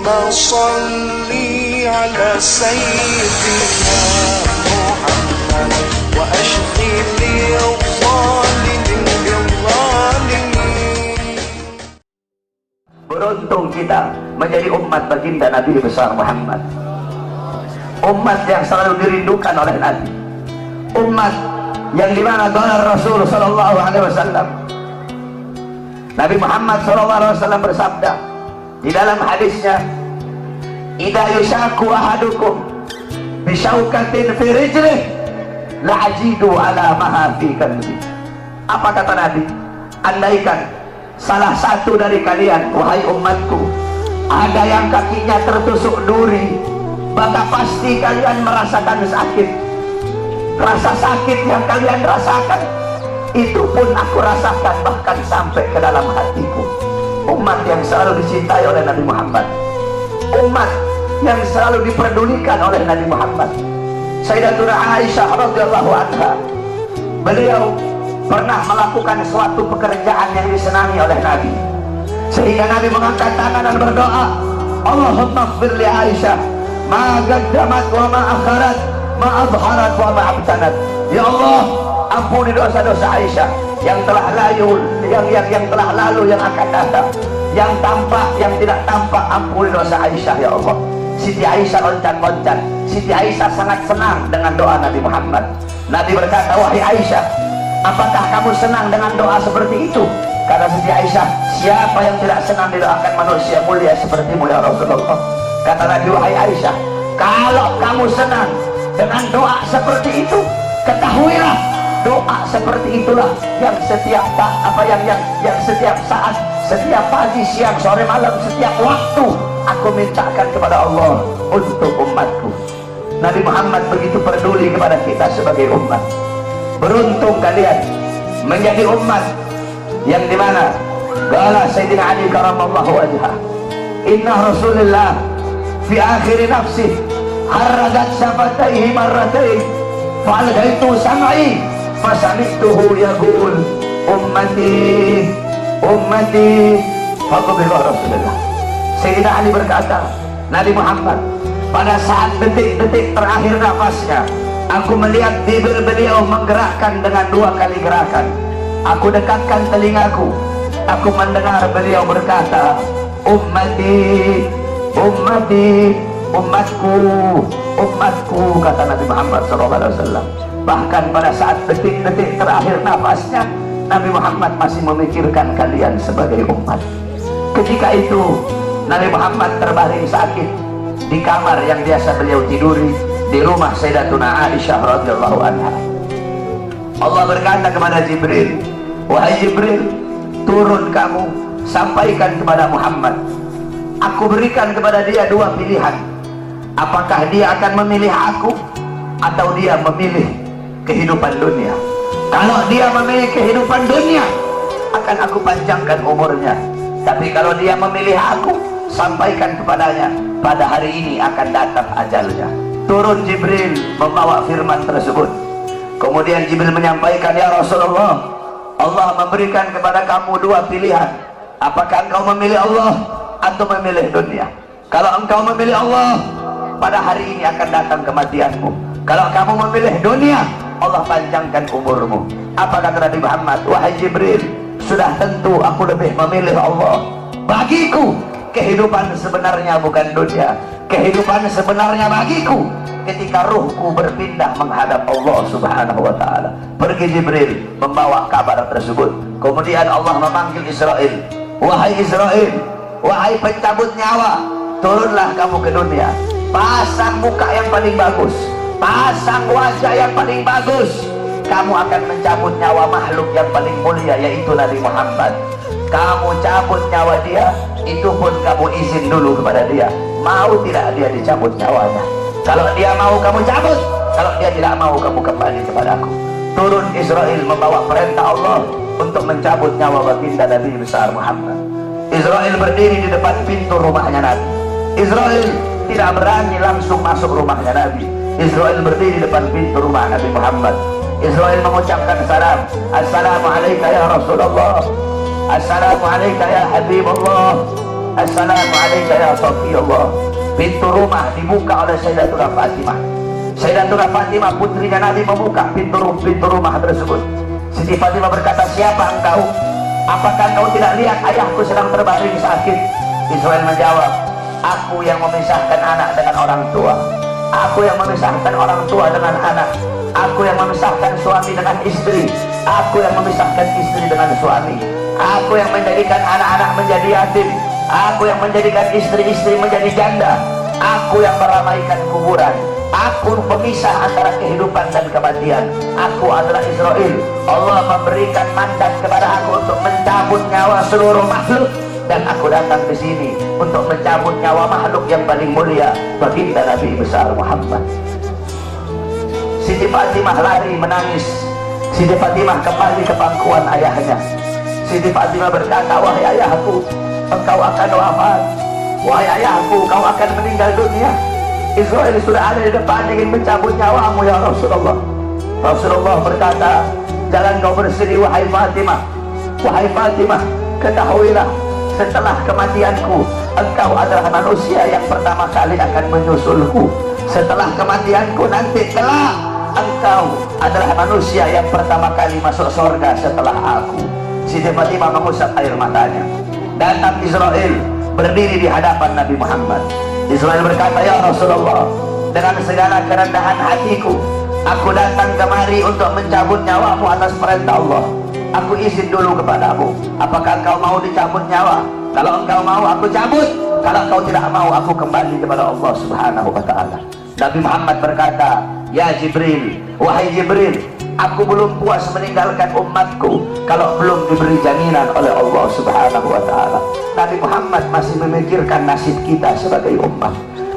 اللهم صل على سيدنا محمد وأشغل الظالمين بالظالمين. Beruntung kita menjadi umat baginda Nabi besar Muhammad, umat yang selalu dirindukan oleh Nabi, umat yang dimana qala Rasul sallallahu alaihi wasallam, Nabi Muhammad sallallahu alaihi wasallam bersabda di dalam hadisnya, idza yushaku ahadukum bisyaukatin fi rijlih la ajidu ala maha fi qalbi. Apa kata Nabi? Andaikan salah satu dari kalian, wahai umatku, ada yang kakinya tertusuk duri, maka pasti kalian merasakan sakit. Rasa sakit yang kalian rasakan itu pun aku rasakan, bahkan sampai ke dalam hatiku. Umat yang selalu dicintai oleh Nabi Muhammad, umat yang selalu diperdulikan oleh Nabi Muhammad. Sayyidatuna Aisyah radhiyallahu anha, beliau pernah melakukan suatu pekerjaan yang disenangi oleh Nabi, sehingga Nabi mengangkat tangan dan berdoa, Allahumma ighfir li Aisyah ma qaddamat wa ma akharat ma adharat wa ma abtanat. Ya Allah, ampuni dosa-dosa Aisyah yang telah lalu, yang telah lalu, yang akan datang, yang tampak, yang tidak tampak. Ampuni dosa Aisyah ya Allah. Siti Aisyah loncat-loncat. Siti Aisyah sangat senang dengan doa Nabi Muhammad. Nabi berkata, wahai Aisyah, apakah kamu senang dengan doa seperti itu? Kata Siti Aisyah, siapa yang tidak senang didoakan manusia mulia sepertimu ya Rasulullah. Kata Nabi, wahai Aisyah, kalau kamu senang dengan doa seperti itu, ketahuilah doa seperti itulah yang setiap yang setiap saat, setiap pagi, siang, sore, malam, setiap waktu aku mintakan kepada Allah untuk umatku. Nabi Muhammad begitu peduli kepada kita sebagai umat. Beruntung kalian menjadi umat yang dimana qala Sayyidina Ali karamallahu wajhah, inna Rasulullah fi akhir nafsi haradat syafataihi marratain fa'algaitu sam'i fasamituhu yaqul ummati ummati faqbilu Rasulullah. Sayyidina Ali berkata, Nabi Muhammad pada saat detik-detik terakhir nafasnya, aku melihat bibir beliau menggerakkan dengan 2 kali gerakan. Aku dekatkan telingaku, aku mendengar beliau berkata, ummati ummati umatku umatku, kata Nabi Muhammad SAW. Bahkan pada saat detik-detik terakhir nafasnya, Nabi Muhammad masih memikirkan kalian sebagai umat. Ketika itu Nabi Muhammad terbaring sakit di kamar yang biasa beliau tiduri di rumah Sayyidatuna Aisyah radhiyallahu anha. Allah berkata kepada Jibril, wahai Jibril, turun kamu sampaikan kepada Muhammad, aku berikan kepada dia 2 pilihan. Apakah dia akan memilih aku atau dia memilih kehidupan dunia? Kalau dia memilih kehidupan dunia, akan aku panjangkan umurnya. Tapi kalau dia memilih aku, sampaikan kepadanya, pada hari ini akan datang ajalnya. Turun Jibril membawa firman tersebut. Kemudian Jibril menyampaikan, ya Rasulullah, Allah memberikan kepada kamu 2 pilihan. Apakah engkau memilih Allah atau memilih dunia? Kalau engkau memilih Allah, pada hari ini akan datang kematianmu. Kalau kamu memilih dunia, Allah panjangkan umurmu. Apa kata Nabi Muhammad? Wahai Jibril, sudah tentu aku lebih memilih Allah. Bagiku kehidupan sebenarnya bukan dunia. Kehidupan sebenarnya bagiku ketika ruhku berpindah menghadap Allah subhanahu wa ta'ala. Pergi Jibril membawa kabar tersebut. Kemudian Allah memanggil Israel, wahai Israel, wahai pencabut nyawa, turunlah kamu ke dunia. Pasang muka yang paling bagus, pasang wajah yang paling bagus. Kamu akan mencabut nyawa makhluk yang paling mulia, yaitu Nabi Muhammad. Kamu cabut nyawa dia, itu pun kamu izin dulu kepada dia, mau tidak dia dicabut nyawanya. Kalau dia mau kamu cabut, kalau dia tidak mau kamu kembali kepadaku. Turun Israel membawa perintah Allah untuk mencabut nyawa baginda Nabi besar Muhammad. Israel berdiri di depan pintu rumahnya Nabi. Israel tidak berani langsung masuk rumahnya Nabi. Israel berdiri di depan pintu rumah Nabi Muhammad. Israel mengucapkan salam, assalamualaikum ya Rasulullah, assalamualaikum ya Habibullah, Assalamualaikum ya Rasulullah. Pintu rumah dibuka oleh Sayyidatuna Fatimah. Sayyidatuna Fatimah putrinya Nabi membuka pintu rumah tersebut. Siti Fatimah berkata, siapa engkau? Apakah kau tidak lihat ayahku sedang terbaring sakit? Israel menjawab, aku yang memisahkan anak dengan orang tua, aku yang memisahkan orang tua dengan anak, aku yang memisahkan suami dengan istri, aku yang memisahkan istri dengan suami, aku yang menjadikan anak-anak menjadi yatim, aku yang menjadikan istri-istri menjadi janda, aku yang meramaikan kuburan, aku pemisah antara kehidupan dan kematian. Aku adalah Israel. Allah memberikan mandat kepada aku untuk mencabut nyawa seluruh makhluk, dan aku datang ke sini untuk mencabut nyawa makhluk yang paling mulia, baginda Nabi besar Muhammad. Siti Fatimah lari menangis. Siti Fatimah kembali ke pangkuan ayahnya. Siti Fatimah berkata, wahai ayahku, engkau akan wafat. Wahai ayahku, kau akan meninggal dunia. Israel sudah ada di depan ingin mencabut nyawamu ya Rasulullah. Rasulullah berkata, jangan kau bersedih wahai Fatimah. Wahai Fatimah, ketahuilah, setelah kematianku, engkau adalah manusia yang pertama kali akan menyusulku. Setelah kematianku nanti kelak, engkau adalah manusia yang pertama kali masuk surga setelah aku. Siti Fatimah mengusap air matanya. Datang Israel berdiri di hadapan Nabi Muhammad. Israel berkata, ya Rasulullah, dengan segala kerendahan hatiku, aku datang kemari untuk mencabut nyawamu atas perintah Allah. Aku izin dulu kepadamu, apakah kau mau dicabut nyawa? Kalau engkau mau, aku cabut. Kalau kau tidak mau, aku kembali kepada Allah Subhanahu wa ta'ala. Nabi Muhammad berkata, ya Jibril, wahai Jibril, aku belum puas meninggalkan umatku kalau belum diberi jaminan oleh Allah Subhanahu wa ta'ala. Nabi Muhammad masih memikirkan nasib kita sebagai umat.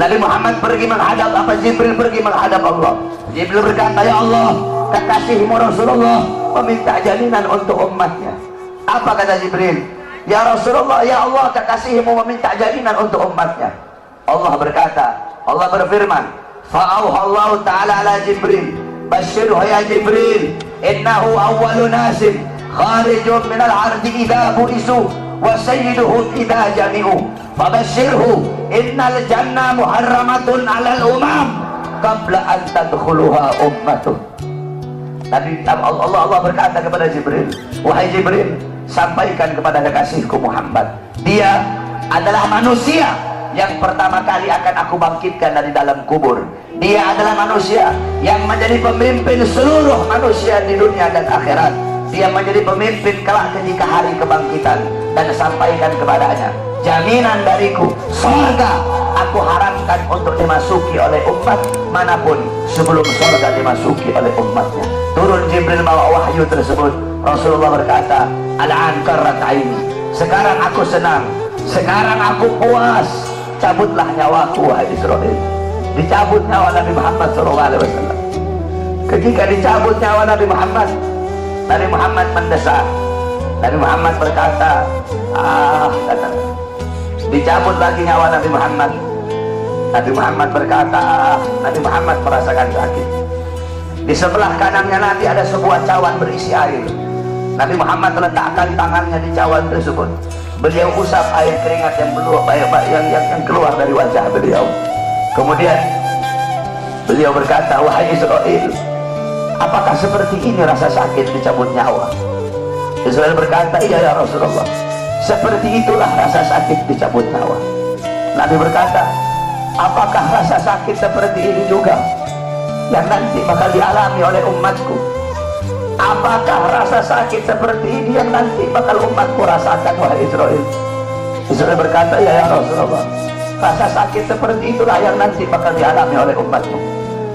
Nabi Muhammad pergi menghadap apa? Jibril pergi menghadap Allah. Jibril berkata, ya Allah, kekasihmu Rasulullah meminta jaminan untuk umatnya. Apa kata Jibril? Ya Rasulullah, ya Allah, kekasihmu meminta jaminan untuk umatnya. Allah berkata, Allah berfirman, fa'auhallahu ta'ala ala Jibril, basyirhu ya Jibril, innahu awwalu nasim kharijun minal ardi idha bu'isu wa sayyiduhum idha jami'u fabasyirhu innal jannah muharramatun alal umam qabla an tadkhuluha ummatuh. Nabi Allah berkata kepada Jibril, wahai Jibril, sampaikan kepada kekasihku Muhammad, dia adalah manusia yang pertama kali akan aku bangkitkan dari dalam kubur. Dia adalah manusia yang menjadi pemimpin seluruh manusia di dunia dan akhirat. Dia menjadi pemimpin kelak ketika hari kebangkitan. Dan sampaikan kepadanya, jaminan dariku, surga aku haramkan untuk dimasuki oleh umat manapun sebelum surga dimasuki oleh umatnya. Turun Jibril bawa wahyu tersebut. Rasulullah berkata, al-an qarrat aini, sekarang aku senang, sekarang aku puas. Cabutlah nyawaku wahai Israel. Dicabut nyawa Nabi Muhammad SAW. Ketika dicabut nyawa Nabi Muhammad mendesak. Nabi Muhammad berkata, kata, dicabut lagi nyawa Nabi Muhammad. Nabi Muhammad berkata, Nabi Muhammad merasakan sakit. Di sebelah kanannya Nabi ada sebuah cawan berisi air. Nabi Muhammad meletakkan tangannya di cawan tersebut. Beliau usap air keringat yang keluar dari wajah beliau. Kemudian beliau berkata, wahai Israel, apakah seperti ini rasa sakit dicabut nyawa? Israel berkata, iya ya Rasulullah, seperti itulah rasa sakit dicabut nyawa. Nabi berkata, apakah rasa sakit seperti ini juga yang nanti bakal dialami oleh umatku? Apakah rasa sakit seperti ini yang nanti bakal umatku rasakan wahai Israel? Israel berkata, ya Rasulullah, rasa sakit seperti itulah yang nanti bakal dialami oleh umatmu.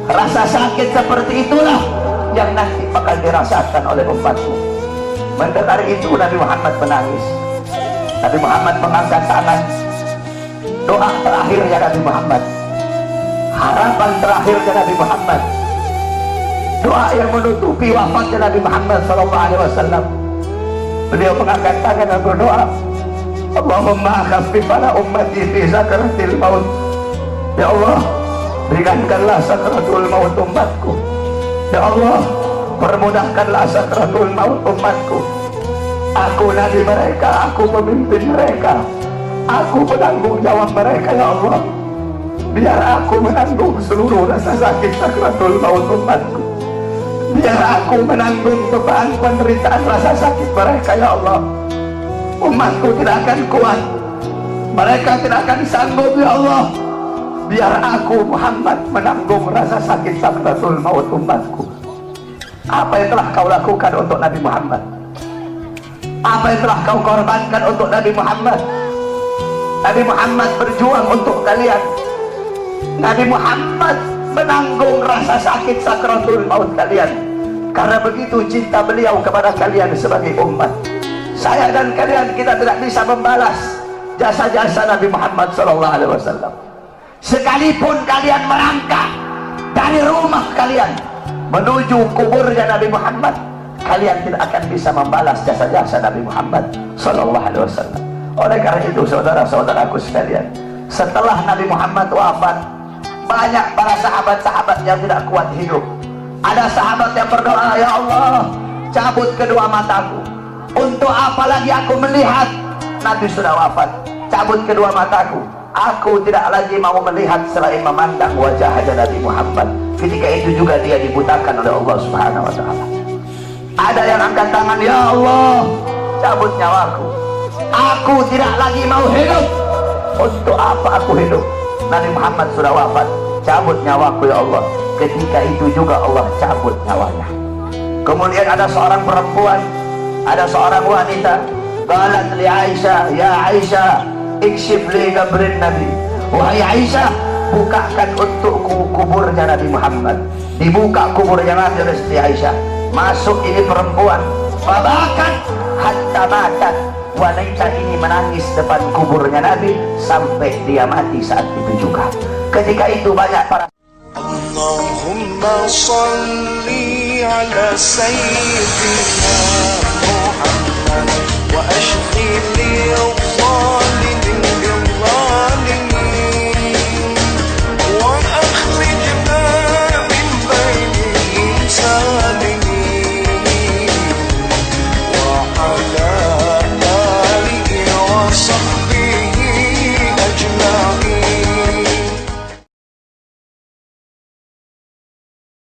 Rasa sakit seperti itulah yang nanti bakal dirasakan oleh umatmu. Mendengar itu Nabi Muhammad menangis. Nabi Muhammad mengangkat tangan. Doa terakhirnya Nabi Muhammad, harapan terakhirnya Nabi Muhammad, doa yang menutupi wafatnya Nabi Muhammad SAW. Beliau mengangkat tangan dan berdoa, Allahumma khaffif ala ummati fi sakaratil maut. Ya Allah, ringankanlah sakaratul maut umatku. Ya Allah, permudahkanlah sakaratul maut umatku. Aku nabi mereka, aku pemimpin mereka, Aku menanggung jawab mereka ya Allah. Biar aku menanggung seluruh rasa sakit sakratul maut umatku. Biar aku menanggung beban penderitaan rasa sakit mereka ya Allah. Umatku tidak akan kuat, mereka tidak akan sanggup ya Allah. Biar aku Muhammad menanggung rasa sakit sakratul maut umatku. Apa yang telah kau lakukan untuk Nabi Muhammad? Apa yang telah kau korbankan untuk Nabi Muhammad? Nabi Muhammad berjuang untuk kalian. Nabi Muhammad menanggung rasa sakit sakratul maut kalian. Karena begitu cinta beliau kepada kalian sebagai umat. Saya dan kalian, kita tidak bisa membalas jasa-jasa Nabi Muhammad SAW. Sekalipun kalian merangkak dari rumah kalian menuju kuburnya Nabi Muhammad, kalian tidak akan bisa membalas jasa-jasa Nabi Muhammad SAW. Oleh karena itu saudara-saudaraku sekalian, setelah Nabi Muhammad wafat, banyak para sahabat-sahabat yang tidak kuat hidup. Ada sahabat yang berdoa, ya Allah, cabut kedua mataku. Untuk apa lagi aku melihat? Nabi sudah wafat, cabut kedua mataku. Aku tidak lagi mau melihat selain memandang wajah Nabi Muhammad. Ketika itu juga dia dibutakan oleh Allah Subhanahu wa Ta'ala. Ada yang angkat tangan, ya Allah, cabut nyawaku. Aku tidak lagi mau hidup. Untuk apa aku hidup? Nabi Muhammad sudah wafat, cabut nyawaku ya Allah. Ketika itu juga Allah cabut nyawanya. Kemudian ada seorang perempuan, ada seorang wanita, qalat li Aisyah, ya Aisyah, ikshif li qabrin Nabi. Wahai Aisyah, bukakan untukku kuburnya Nabi Muhammad. Dibuka kuburnya Nabi oleh Siti Aisyah. Masuk ini perempuan, babakan hatta matat. Wanita ini menangis depan kuburnya Nabi sampai dia mati saat itu juga. Ketika itu banyak para Allahumma salli ala sayyidina